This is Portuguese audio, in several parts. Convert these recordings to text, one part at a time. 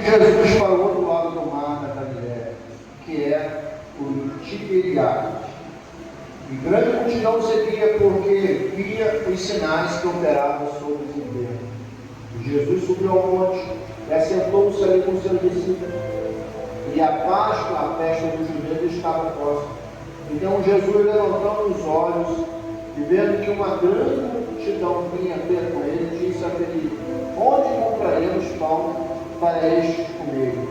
Jesus para o outro lado do mar da Galileia, que é o Tiberíades. E grande multidão seguia porque via os sinais que operavam sobre os enfermos. Jesus subiu ao monte e assentou-se ali com seus discípulos. E a Páscoa, a festa dos judeus, estava próxima. Então Jesus, levantando os olhos e vendo que uma grande multidão vinha ter com ele, disse a Felipe: onde compraremos pão para estes comerem?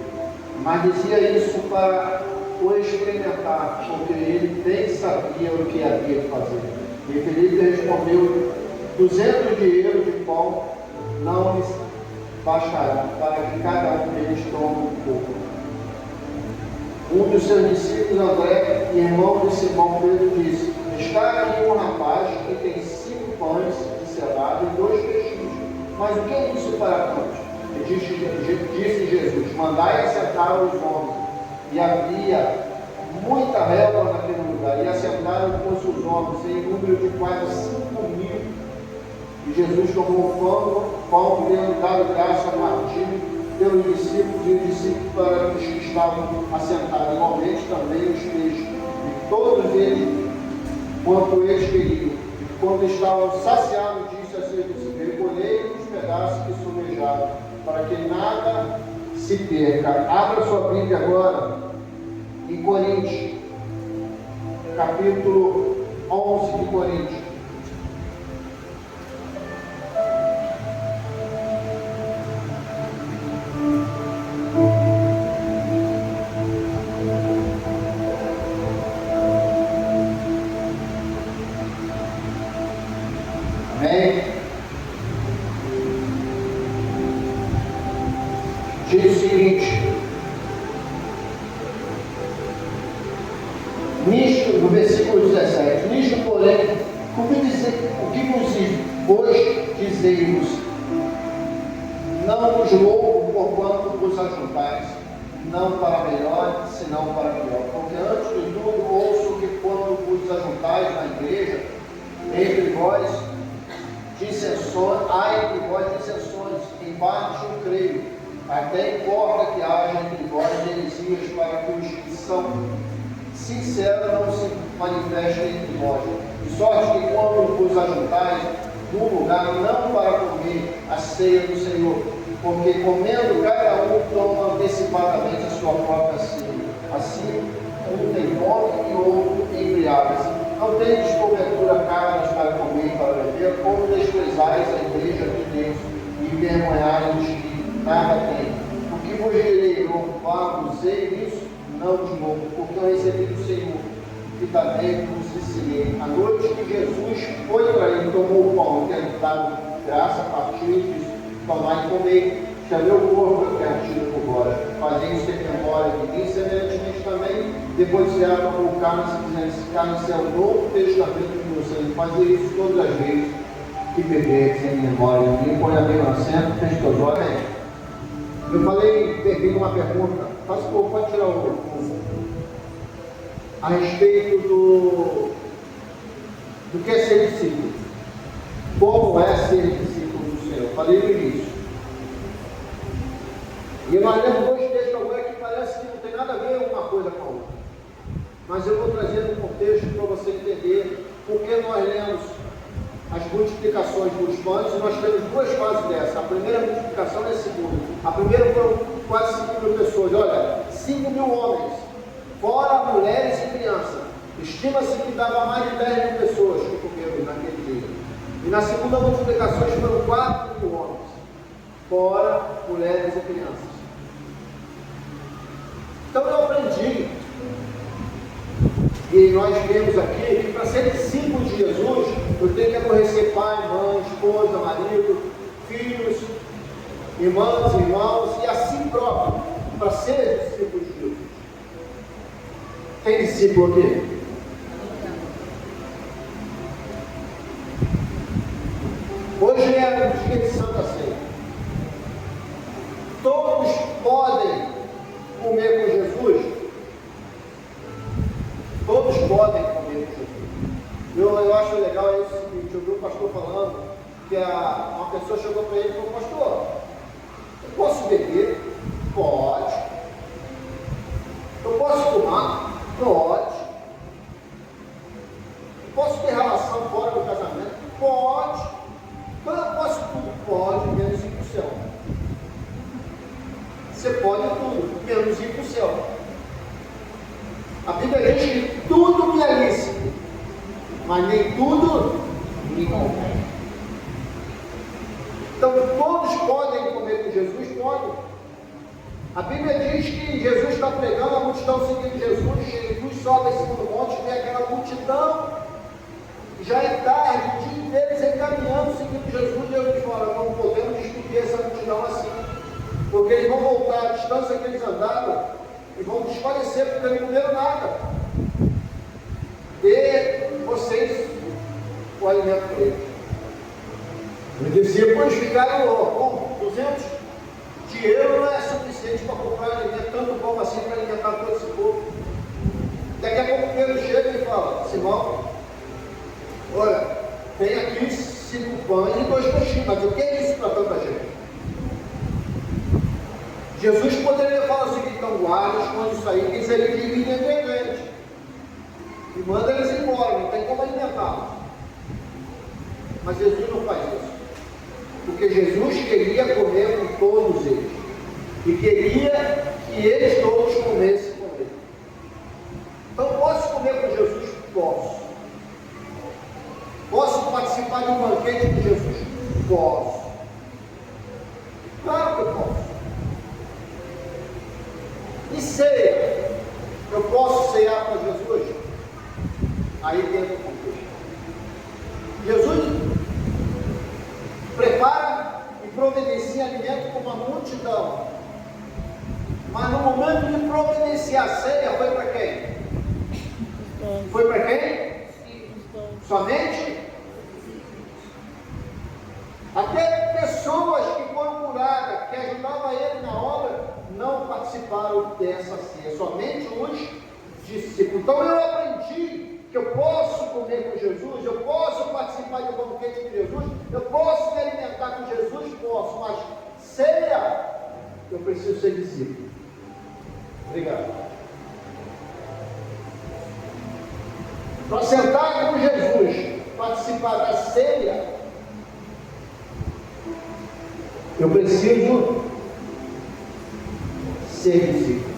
Mas dizia isso para o experimentar, porque ele bem sabia o que havia de fazer. E Felipe respondeu: 200 dinheiros de pão não lhes bastará, para que cada um deles tome um pouco. Um dos seus discípulos, André, irmão de Simão Pedro, disse: está aqui um rapaz que tem 5 pães de cevada e 2 peixinhos. Mas o que é isso para todos? E disse Jesus: mandai assentar os homens. E havia muita relva naquele lugar, e assentaram com os homens, em número de quase 5.000. E Jesus tomou o pão, tendo dado graça, partiu pelos discípulos, e os discípulos para os que estavam assentados, igualmente também os peixes, e todos eles, quanto eles queriam. E quando estavam saciados, disse a seus discípulos: recolhei os pedaços que sobejaram, para que nada se perca. Abra sua Bíblia agora em Coríntios, capítulo 11 de Coríntios. Amém? Diz o seguinte: nisto, no versículo 17, nisto, porém, o que vos dizei-vos, não vos louvo porquanto vos ajuntais, não para melhor, senão para pior. Porque antes de tudo ouço que quando vos ajuntais na igreja, entre vós dissensões, há entre vós dissensões, em parte eu creio, até importa que haja entre vós heresias, para que os que são sinceros não se manifestem entre vós. De sorte que quando vos ajuntais num lugar, não para comer a ceia do Senhor, porque comendo cada um toma antecipadamente a sua própria ceia. Assim, um tem fome e o outro embriaga-se. Não tendes porventura carnes para comer e para beber, como desprezais a igreja de Deus e envergonhais os que nada têm. O que vos direi, louvai-vos nisso? Não de novo, porque eu recebi do Senhor, que também vos ensinei. A noite que Jesus foi para ele, tomou o pão, tendo dado graça, partiu e disse: tomai e comei, chamei o corpo que é tido por vós, fazei isso em memória de mim. Semelhantemente também, depois de ela tomou o cálice, dizendo: esse cálice é o novo testamento do meu sangue, fazei isso todas as vezes que bebeis em memória de mim. Põe a mão no assento, feche teus olhos. Eu falei, perdi uma pergunta, faz pouco, pode tirar o a respeito do que é ser discípulo. Como é ser discípulo do Senhor? Eu falei no início. E nós lemos 2 textos agora que parece que não tem nada a ver uma coisa com a outra. Mas eu vou trazer um contexto para você entender por que nós lemos as multiplicações dos pães, e nós temos 2 fases dessa. A primeira multiplicação e a segunda. A primeira foram quase 5.000 pessoas. Olha, 5.000 homens, fora mulheres e crianças. Estima-se que dava mais de 10.000 pessoas que comeram naquele dia. E na segunda multiplicação foram 4.000 homens, fora mulheres e crianças. Então eu aprendi, e nós vemos aqui, que para ser discípulo de Jesus, eu tenho que aborrecer pai, mãe, esposa, marido, filhos, irmãs, irmãos, e assim próprio, para ser discípulo de Jesus. Tem discípulo aqui? Hoje é o dia de Santa Ceia. Todos podem comer com Jesus? Todos podem comer com Jesus. Eu acho legal é o seguinte: eu vi o pastor falando que uma pessoa chegou para ele e falou: pastor, eu posso beber? Pode. você pode tudo, menos ir para o céu. A Bíblia diz que tudo me é lícito, mas nem tudo me convém. Então todos podem comer com Jesus? Podem. A Bíblia diz que Jesus está pregando, a multidão seguindo Jesus sobe em cima do monte, vem aquela multidão, já é tarde, o dia inteiro eles caminhando, seguindo Jesus, e Jesus fala, não podemos despedir essa multidão assim, porque eles vão voltar à distância que eles andaram, e vão desfalecer, porque não comeram nada. Dê vocês o alimento para eles. Os discípulos ficaram, com 200 dinheiro não é suficiente para comprar alimento, tanto bom assim para alimentar todo esse povo. Daqui a pouco Pedro chega e fala, Simão, olha, tem aqui 5 pães e 2 peixinhos, mas o que é isso para tanta gente? Jesus poderia falar o seguinte, então guarda, esconde isso aí, que isso aí divide entre eles. E manda eles embora, não tem como alimentá-los. Mas Jesus não faz isso. Porque Jesus queria comer com todos eles. E queria que eles todos comessem com ele. Então, posso comer com Jesus? Posso. Posso participar de um banquete com Jesus? Posso. Claro que eu posso. E ceia? Eu posso ceiar com Jesus? Aí dentro do contexto. Jesus prepara e providencia alimento para uma multidão. Mas no momento de providenciar a ceia, foi para quem? Foi para quem? Somente? Até pessoas que foram curadas, que ajudavam ele na obra, não participaram dessa ceia. Somente os discípulos. Então eu aprendi que eu posso comer com Jesus, eu posso participar de um banquete com Jesus, eu posso me alimentar com Jesus, posso, mas ceia, eu preciso ser discípulo. Obrigado. Para sentar com Jesus, participar da ceia, eu preciso ser discípulo.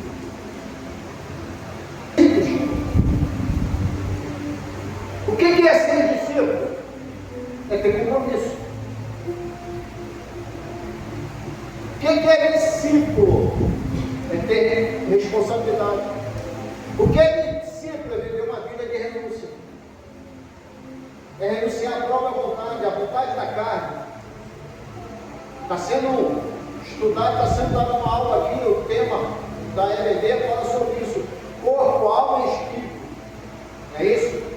O que é ser discípulo? É ter compromisso. O que é discípulo? É ter responsabilidade. O que é discípulo? É viver uma vida de renúncia. É renunciar à própria vontade, à vontade da carne. Está sendo estudado, está sendo dado uma aula aqui, o tema da EBD fala sobre isso. Corpo, alma e espírito. É isso?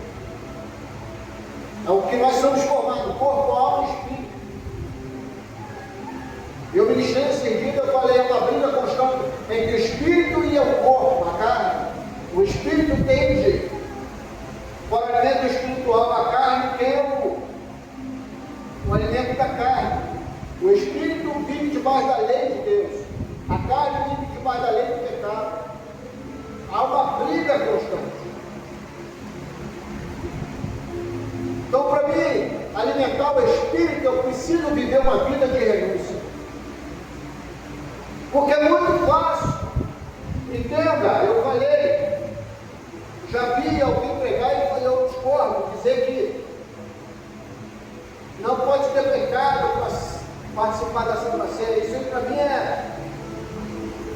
É o que nós somos formados, corpo, alma e espírito. Eu ministrei esse dia, eu falei, é uma briga constante entre o espírito e o corpo, a carne. O espírito tende para o alimento espiritual, a carne quer o alimento da carne. O espírito vive debaixo da lei de Deus, a carne vive debaixo da lei do pecado. Há uma briga constante. Então, para mim alimentar o espírito, eu preciso viver uma vida de renúncia. Porque é muito fácil. Entenda, eu falei, já vi alguém pregar e eu discordo, dizer que não pode ter pecado para participar da Santa Ceia. Isso para mim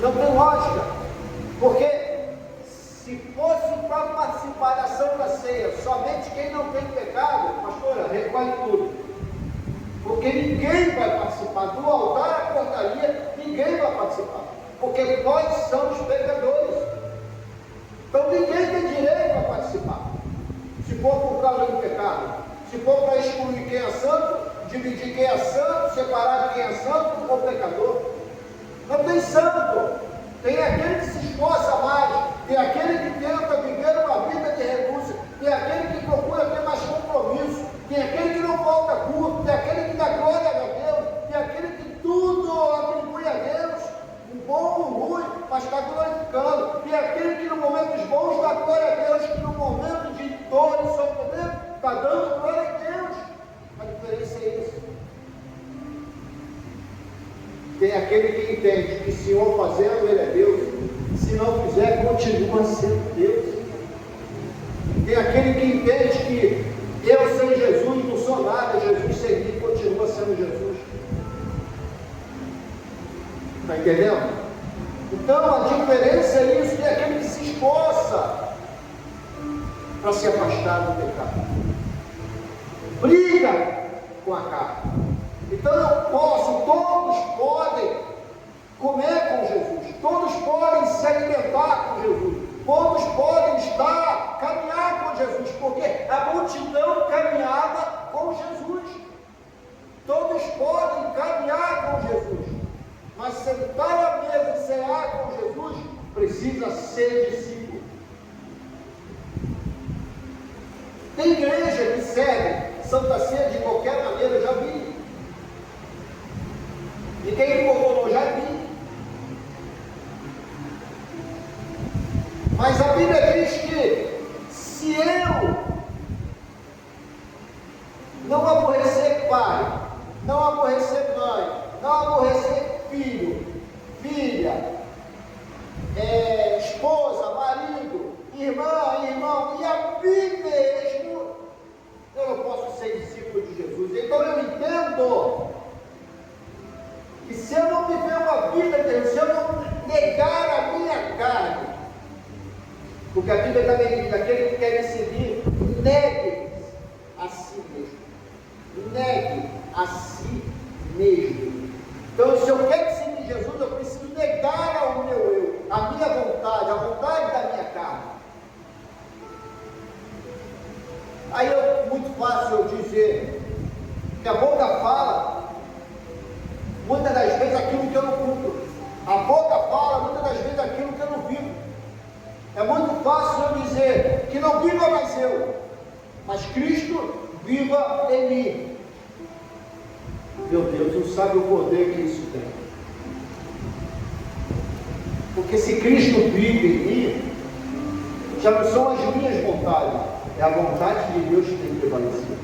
não tem lógica. Porque se fosse para participar da Santa Ceia somente quem não tem pecado, pastora, recolhe tudo. Porque ninguém vai participar do altar à portaria, ninguém vai participar. Porque nós somos pecadores. Então ninguém tem direito a participar. Se for por causa do pecado, se for para excluir quem é santo, dividir quem é santo, separar quem é santo ou pecador. Não tem santo. Tem aquele que se esforça mais, tem aquele que tenta viver uma vida de renúncia, tem aquele que procura ter mais compromisso, tem aquele que não falta culto, tem aquele que dá glória a Deus, tem aquele que tudo atribui a Deus, o bom ou o ruim, mas está glorificando, tem aquele que no momento dos bons dá glória a Deus, que no momento de dor e sofrimento está dando glória a Deus. A diferença é isso. Tem aquele que entende que se não fazendo, ele é Deus. Se não fizer, continua sendo Deus. Tem aquele que entende que eu sem Jesus não sou nada, Jesus sem mim continua sendo Jesus. Está entendendo? Então a diferença é isso, tem aquele que se esforça para se afastar do pecado. Briga com a carne. Então eu posso, todos podem comer com Jesus, todos podem se alimentar com Jesus, todos podem caminhar com Jesus, porque a multidão caminhava com Jesus. Todos podem caminhar com Jesus, mas sentar à mesa e cear com Jesus precisa ser discípulo. Tem igreja que serve Santa Ceia de qualquer maneira, eu já vi. E quem incorporou, já vi. Mas a Bíblia diz que se eu não aborrecer pai, não aborrecer mãe, não aborrecer filho, filha, esposa, marido, irmã, irmão, e a mim mesmo, eu não posso ser discípulo de Jesus. Então eu entendo que se eu não viver uma vida de Deus, se eu não negar a minha carne, porque a Bíblia também diz, aquele que quer me seguir, negue a si mesmo. Negue a si mesmo. Então, se eu quero seguir Jesus, eu preciso negar ao meu eu, a minha vontade, a vontade da minha carne. Aí é muito fácil eu dizer que a boca fala, muitas das vezes, aquilo que eu não cumpro. A boca fala, muitas das vezes, aquilo que eu não vivo. É muito fácil eu dizer que não viva mais eu, mas Cristo viva em mim. Meu Deus, não sabe o poder que isso tem. Porque se Cristo vive em mim, já não são as minhas vontades, é a vontade de Deus que tem prevalecido.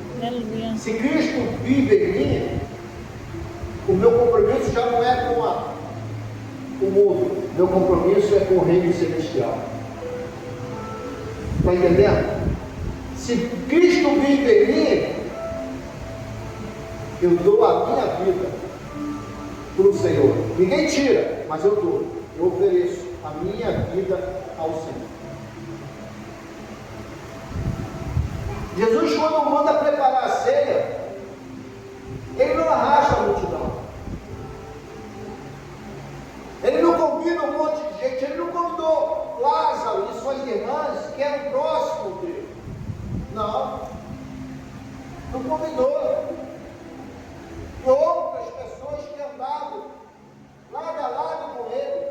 Se Cristo vive em mim, o meu compromisso já não é com o mundo, meu compromisso é com o reino celestial. Está entendendo? Se Cristo vive em mim, eu dou a minha vida para o Senhor. Ninguém tira, mas eu dou. Eu ofereço a minha vida ao Senhor. Jesus, quando manda preparar a ceia, ele não arrasta a multidão. Ele não convida um monte de gente. Ele não convidou Lázaro e suas irmãs que eram próximos dele. Não. Não convidou. E outras pessoas que andavam lado a lado com ele.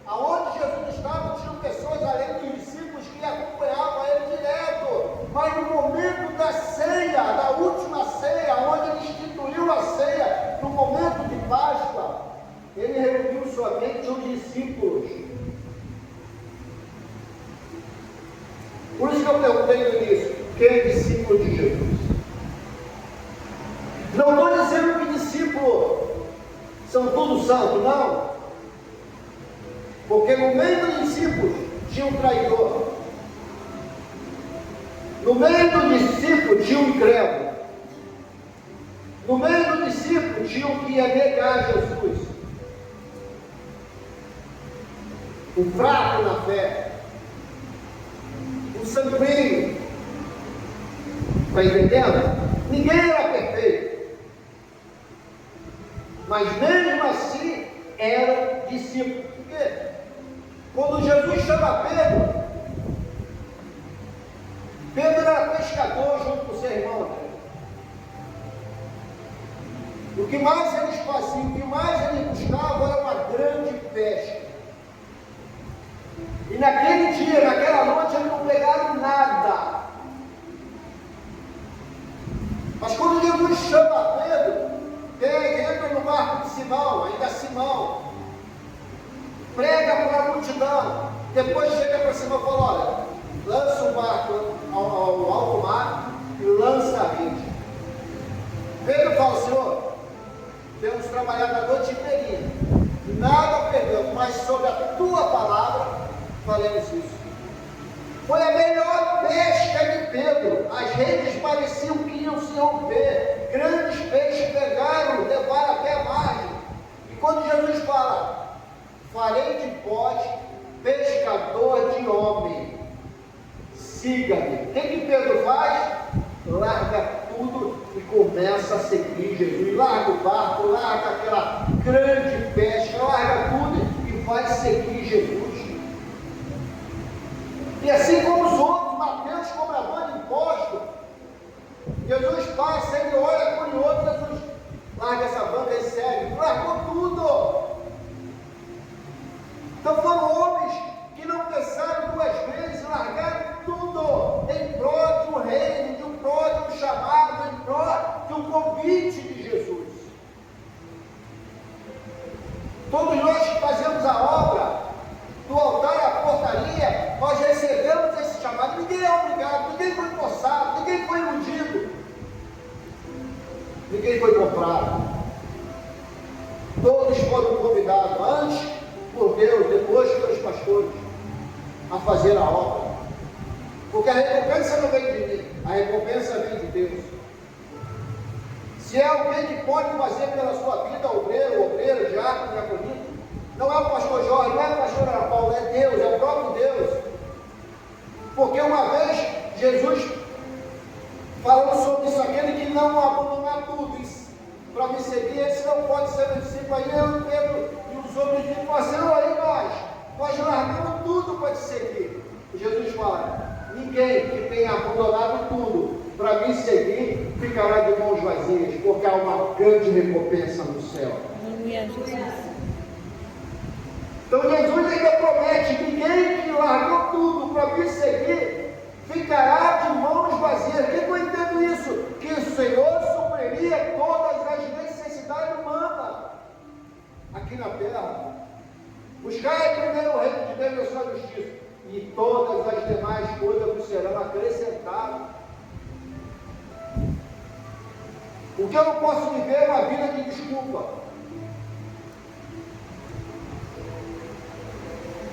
Aonde Jesus estava, tinham pessoas além dos discípulos que acompanhavam ele direto. Mas no momento da ceia, da última ceia, onde ele instituiu a ceia, no momento de Páscoa, ele reuniu somente os discípulos. Por isso que eu perguntei no início, quem é discípulo de Jesus? Não estou dizendo que discípulos são todos santos, não. Porque no meio dos discípulos tinha um traidor. No meio dos discípulos tinha um incrédulo. No meio dos discípulos tinha um que ia negar Jesus. Um fraco na fé. Um sanguíneo. Está entendendo? Ninguém era perfeito. Mas mesmo assim era discípulo. Por quê? Quando Jesus chama Pedro, Pedro era pescador junto com seu irmão André. O que mais eles faziam, o que mais eles buscavam era uma grande pesca. E naquele dia, naquela noite, eles não pegaram nada. Mas quando Jesus chama Pedro, entra no barco de Simão, ainda Simão, prega para a multidão, depois chega para Simão e fala: olha, lança o barco ao alto mar e lança a rede. Pedro fala: Senhor, temos trabalhado a noite inteirinha, mas sobre a tua palavra faremos isso. Foi a melhor pesca de Pedro. As redes pareciam que iam se romper. Grandes peixes pegaram, levaram até a margem. E quando Jesus fala, farei de vós pescador de homem, siga-me. O que Pedro faz? Larga tudo e começa a seguir Jesus. Larga o barco, larga aquela grande pesca, larga tudo e vai seguir Jesus. E assim como os outros, Mateus, cobrador de impostos, Jesus passa, ele olha curioso, Jesus larga essa banca e segue, largou tudo. Então foram homens que não pensaram duas vezes, largaram tudo em prol do reino, em prol do chamado, em prol do convite de Jesus. Todos nós que fazemos a obra do altar à portaria, nós recebemos esse chamado. Ninguém é obrigado, ninguém foi forçado, ninguém foi iludido, ninguém foi comprado. Todos foram convidados antes por Deus, depois pelos pastores, a fazer a obra, porque a recompensa não vem de mim, a recompensa vem de Deus. Se é alguém que pode fazer pela sua vida, obreiro, diácono, diaconito, não é o pastor Jorge, não é o pastor Ana Paula, é Deus, é o próprio Deus. Porque uma vez Jesus falou sobre isso, aquele que não abandonar tudo para me seguir, esse não pode ser meu discípulo. Aí eu, Pedro e os outros dizem assim, aí nós largamos tudo para te seguir. E Jesus fala, ninguém que tenha abandonado tudo para me seguir ficará de mãos vazias, porque há uma grande recompensa no céu. Aleluia, Jesus. Então Jesus ainda promete, ninguém que largou tudo para me seguir ficará de mãos vazias. O que eu entendo isso? Que o Senhor supriria todas as necessidades humanas aqui na terra. Buscai primeiro o reino de Deus e a sua justiça, e todas as demais coisas vos serão acrescentadas. Porque eu não posso viver uma vida de desculpa.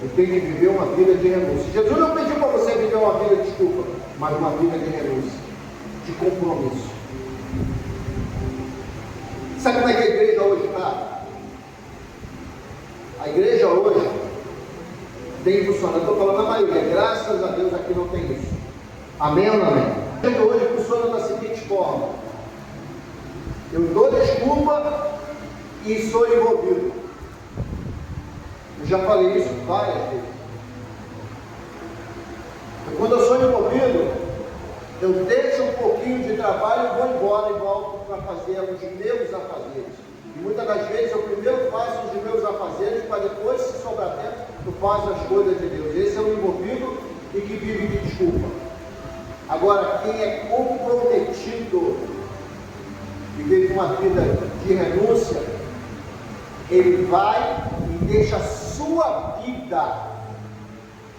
Eu tenho que viver uma vida de renúncia. Jesus não pediu para você viver uma vida de desculpa, mas uma vida de renúncia, de compromisso. Sabe como é que a igreja hoje está? A igreja hoje tem funcionado, estou falando a maioria, graças a Deus aqui não tem isso. Amém ou não amém? A igreja hoje funciona da seguinte forma: eu dou desculpa e sou envolvido. Eu já falei isso várias vezes. Quando eu sou envolvido, eu deixo um pouquinho de trabalho e vou embora e volto para fazer os meus afazeres. E muitas das vezes eu primeiro faço os meus afazeres, para depois, se sobrar tempo, eu faço as coisas de Deus. Esse é o envolvido e que vive de desculpa. Agora, quem é comprometido e vive uma vida de renúncia, ele vai e deixa a sua vida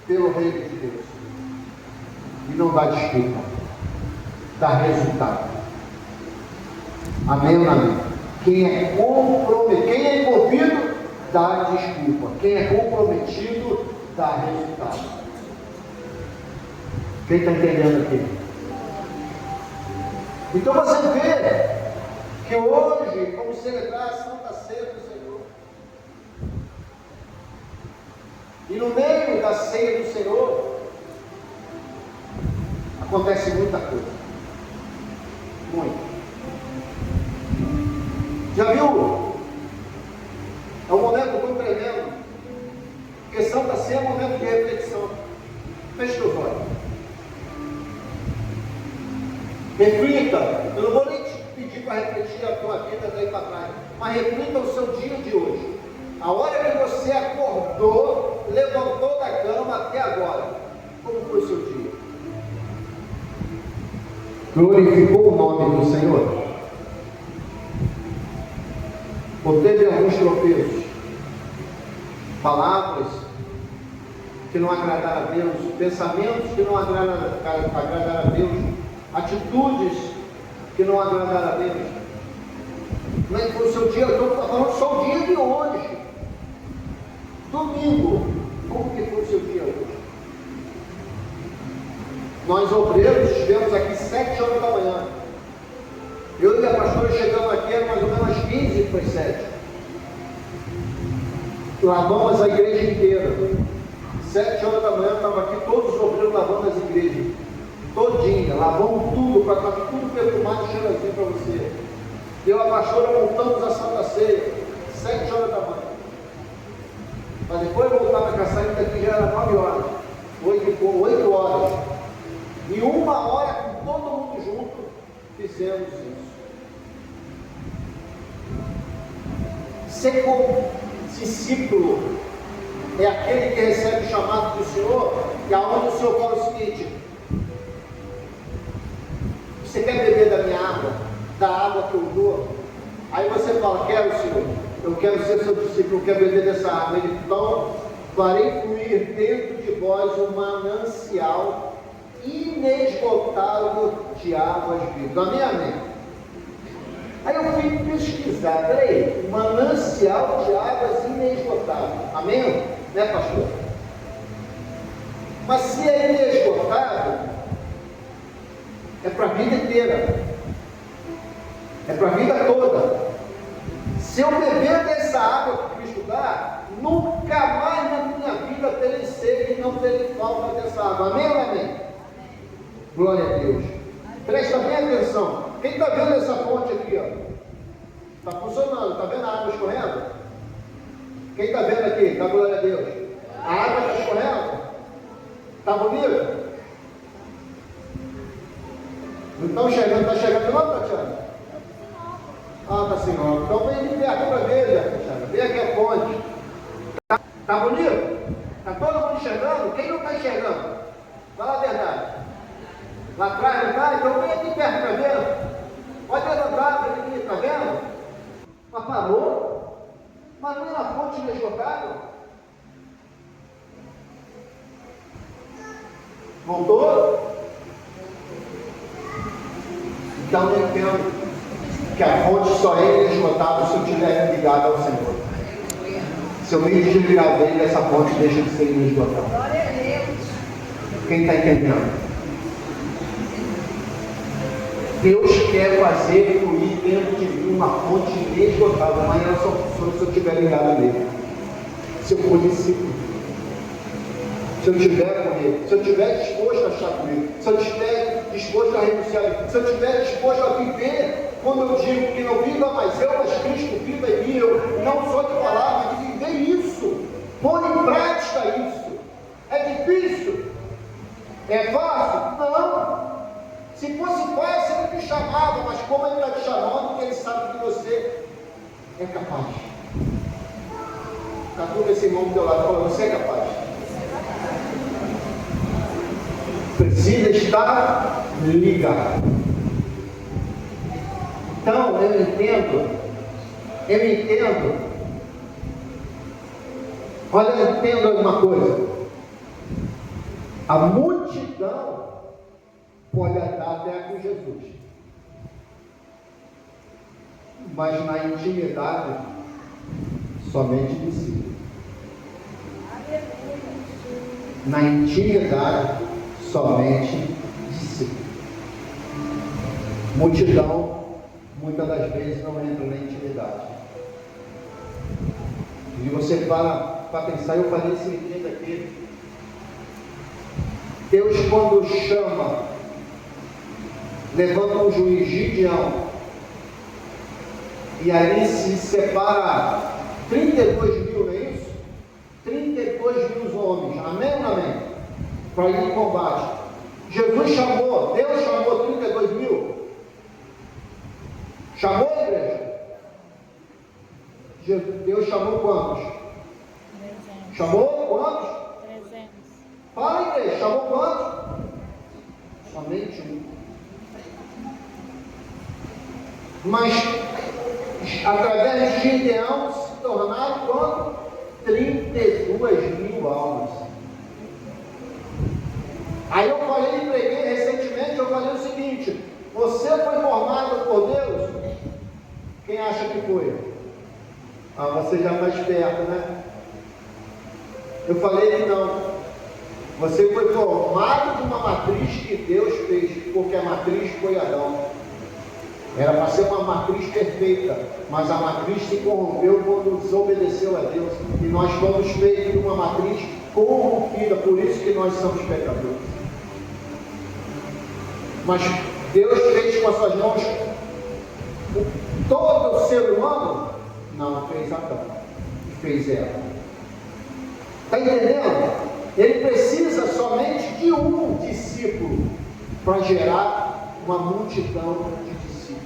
pelo reino de Deus. E não dá desculpa, dá resultado. Amém ou não amém? Quem é comprometido, quem é envolvido, dá desculpa. Quem é comprometido, dá resultado. Quem está entendendo aqui? Então você vê que hoje vamos celebrar a Santa Ceia do Senhor. E no meio da ceia do Senhor acontece muita coisa. Muito. Já viu? É um momento muito tremendo. Porque Santa Ceia é um momento de reflexão. Feche os olhos. Reflita. Eu não vou nem te pedir para refletir a tua vida daí para trás, mas reflita o seu dia de hoje. A hora que você acordou, levantou da cama até agora, como foi o seu dia? Glorificou o nome do Senhor? Ou teve alguns tropeços? Palavras que não agradaram a Deus, pensamentos que não agradaram a Deus, atitudes que não agradaram a Deus? Como é que foi o seu dia? Eu estou falando só o dia de hoje. Domingo, como que foi o seu dia hoje? Nós obreiros estivemos aqui 7 horas da manhã. Eu e a pastora chegamos aqui, era mais ou menos às 15 para as 7. Lavamos a igreja inteira. 7 horas da manhã, estava aqui todos os obreiros lavando as igrejas. Todinha, lavamos tudo, para estar tudo perfumado e cheirosinho para você. Eu e a pastora montamos a Santa Ceia, 7 horas da manhã. Mas depois voltar para caçar, aqui já era 9 horas, 8 horas. E 1 hora com todo mundo junto, fizemos isso. Ser como discípulo é aquele que recebe o chamado do Senhor, e aonde o Senhor fala o seguinte: você quer beber da minha água, da água que eu dou? Aí você fala: quero, Senhor, eu quero ser seu discípulo, eu quero beber dessa água. Ele, então, farei fluir dentro de vós um manancial inesgotável de águas vivas. Amém, amém? Aí eu fui pesquisar, peraí, manancial de águas inesgotável. Amém? Né, pastor? Mas se é inesgotável, é para a vida inteira, é para a vida toda. Se eu beber dessa água que Cristo dá, nunca mais na minha vida terei sede e não terei falta dessa água. Amém ou amém? Glória a Deus. Presta bem atenção. Quem está vendo essa fonte aqui? Está funcionando, está vendo a água escorrendo? Quem está vendo aqui? Dá glória a Deus. A água está escorrendo? Está bonito? Não está chegando, está chegando não, Tatiana? Ah, está sem óculos. Então vem de perto para ver, Tatiana. Vem aqui a fonte. Está bonito? Está todo mundo enxergando? Quem não está enxergando? Fala a verdade. Lá atrás não está? Então vem aqui perto para ver. Pode levantar para ele, está vendo? Mas parou. Mas não é na fonte inesgotável. Voltou? Então eu entendo que a fonte só é inesgotável se eu estiver ligado ao Senhor. Se eu me desligar dele, essa fonte deixa de ser inesgotável. Quem está entendendo? Deus quer fazer fluir dentro de mim uma fonte inesgotável, mas ela só funciona se eu estiver ligado nele. Se eu for discípulo. Se eu estiver com ele, se eu estiver disposto a estar com ele, se eu estiver disposto a renunciar a ele, se eu estiver disposto a viver, como eu digo, que não viva mais eu, mas Cristo viva em mim, eu não sou de falar, mas de viver isso, pôr em prática isso. É difícil? É fácil? Não. Se fosse fácil, ele me chamava, mas como ele está te chamando, porque ele sabe que você é capaz. Está tudo esse irmão do teu lado, falando, você é capaz. Precisa estar ligado. Então, eu entendo. Olha, eu entendo alguma coisa. A multidão pode andar até com Jesus, mas na intimidade, somente discípulo. Na intimidade, somente discípulo. Multidão, muitas das vezes, não entra na intimidade. E você para pensar, eu falei esse dia aqui. Deus, quando chama, levanta um juiz, Gideão, e ali se separa 32 mil, não é isso? 32 mil homens, amém ou não amém? Para ir em combate. Jesus chamou, Deus chamou 32 mil. Chamou a igreja? Deus chamou quantos? 300. Chamou quantos? 300. Fala, igreja, chamou quantos? Somente um. Mas através de Gideão se tornaram quanto? 32 mil almas. Aí eu falei e preguei recentemente, eu falei o seguinte: você foi formado por Deus? Quem acha que foi? Ah, você já está esperto, né? Eu falei que não. Você foi formado de uma matriz que Deus fez, porque a matriz foi Adão. Era para ser uma matriz perfeita, mas a matriz se corrompeu quando desobedeceu a Deus. E nós fomos feitos de uma matriz corrompida, por isso que nós somos pecadores. Mas Deus fez com as suas mãos todo o ser humano? Não, fez Adão, fez Eva. Está entendendo? Ele precisa somente de um discípulo para gerar uma multidão de discípulos.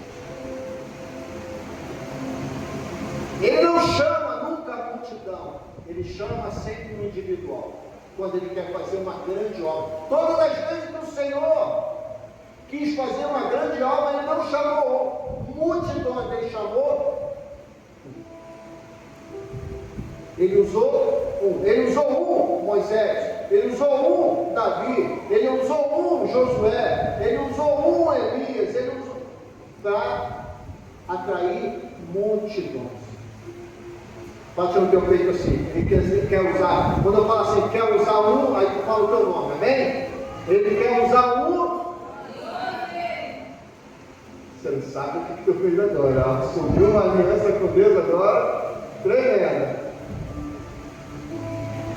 Ele não chama nunca a multidão, ele chama sempre o individual, quando ele quer fazer uma grande obra. Todas as vezes que o Senhor quis fazer uma grande obra, ele não chamou multidões, ele chamou. Ele usou um Moisés, ele usou um Davi, ele usou um Josué, ele usou um Elias, ele usou para atrair multidões. Bate no teu peito assim, ele quer usar. Quando eu falo assim, quer usar um, aí tu fala o teu nome, amém? Ele quer usar um. Você não sabe o que tu fez agora. Assumiu uma aliança com Deus agora, tremenda.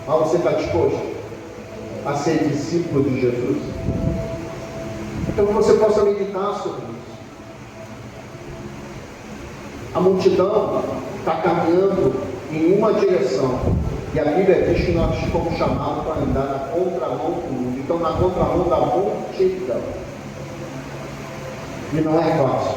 Mas você está disposto a ser discípulo de Jesus? Então que você possa meditar sobre isso. A multidão está caminhando em uma direção, e a Bíblia diz que nós fomos chamados para andar na contramão do mundo. Então, na contramão da multidão. E não é fácil,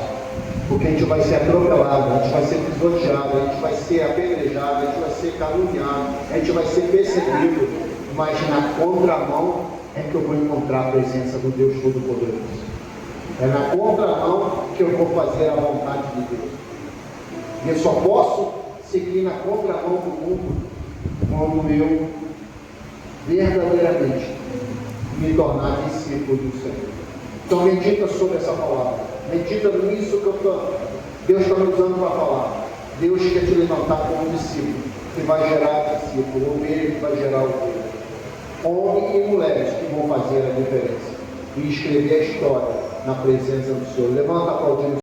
porque a gente vai ser atropelado, a gente vai ser pisoteado, a gente vai ser apedrejado, a gente vai ser caluniado, a gente vai ser perseguido, mas na contramão é que eu vou encontrar a presença do Deus Todo-Poderoso. É na contramão que eu vou fazer a vontade de Deus. E eu só posso seguir na contramão do mundo quando eu verdadeiramente me tornar discípulo do Senhor. Então medita sobre essa palavra, medita nisso que Deus está me usando para falar. Deus quer te levantar como discípulo, que vai gerar discípulo, ovelha que vai gerar ovelha, homens e mulheres que vão fazer a diferença e escrever a história na presença do Senhor. Levanta a aplaudindo.